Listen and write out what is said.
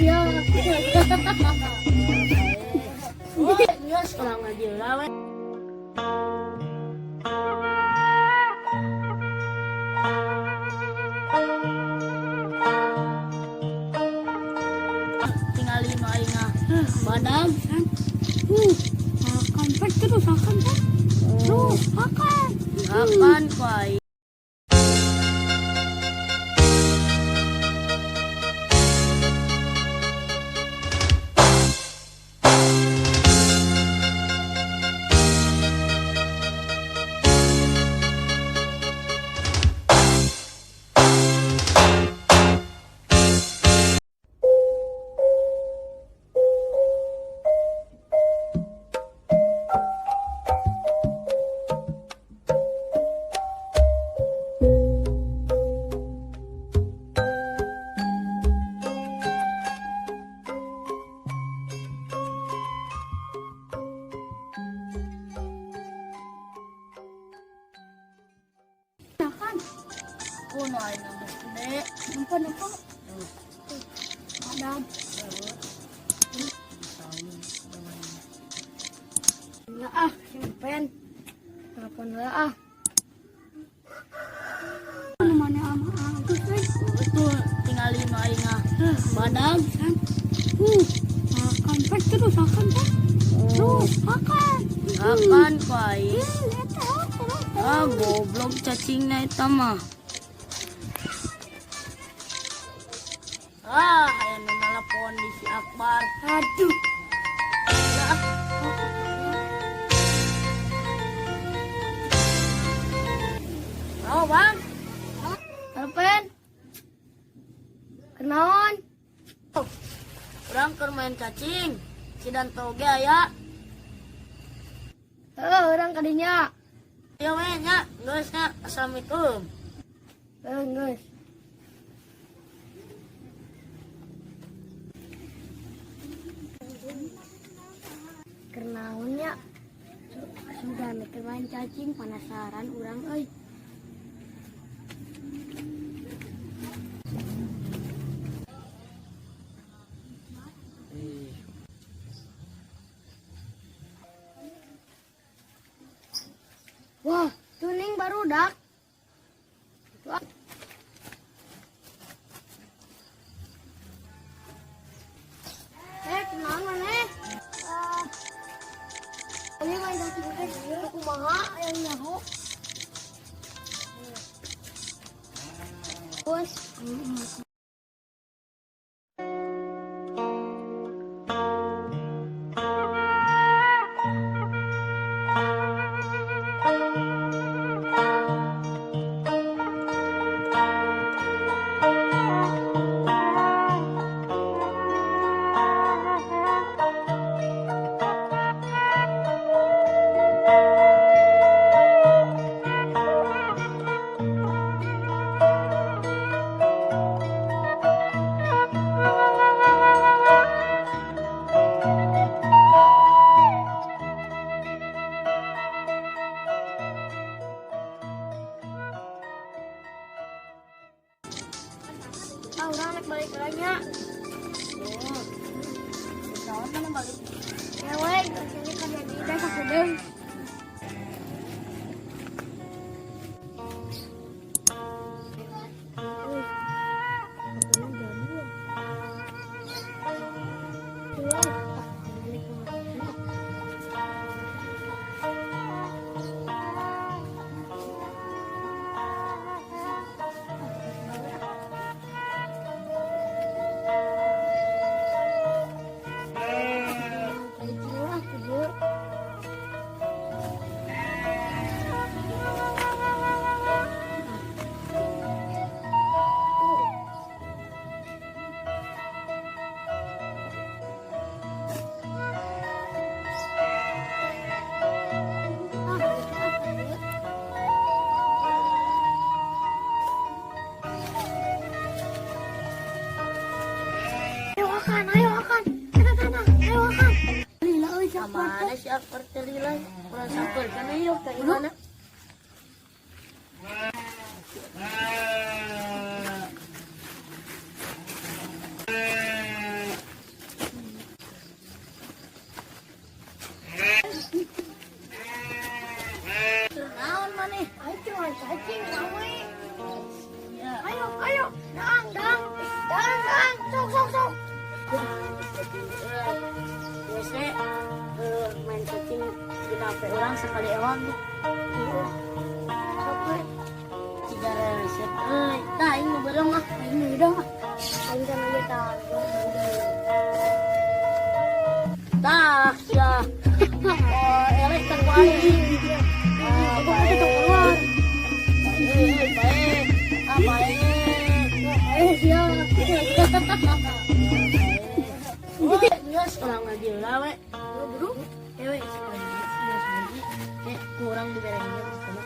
ya. Yes, orang aja lah. Tinggal lima ingat badan. Makan terus makan kan? Terus makan. Akan baik. Makan. Kuno ay naman gede. Nampak. Ada. Ya simpen. Telepon lah Mana ama agus Betul, tinggal lima ingat badan. Makan terus makan kan? Terus makan. Akan baik. Lihat Goblok cacing na ito mah. Ayan na nalapon ni si Akbar. Aduh. Oh, bang. Telepon. Kenaon? Orang keur main cacing. Si dan toge aya. Orang kadinya. Ya we nya, geus nya. Assalamualaikum. Geus. Kenaonnya? Sudah mikir main cacing penasaran urang euy. Wah, tuning baru dak. Kenal mana? Ini main cacing teh kumaha yang nyaho. Bos. Orang naik balik lagi ya. Tahun mana balik? Cewek, sini kerja di desa Kudung. Ayo makan. Sana, ayo makan. Lila, Mana si Akbar terlilah? Kurang sabar kan ayo kayak gimana? kali emang Sampai tiga resep tah ini berang ah ini udah mah. Aing kan aja tahu. tah ya oh elek kan ku anjing Aku mau tutup keluar. baik apa Siap. Nges orang lagi lah we Buru. cewek kurang diberesin sama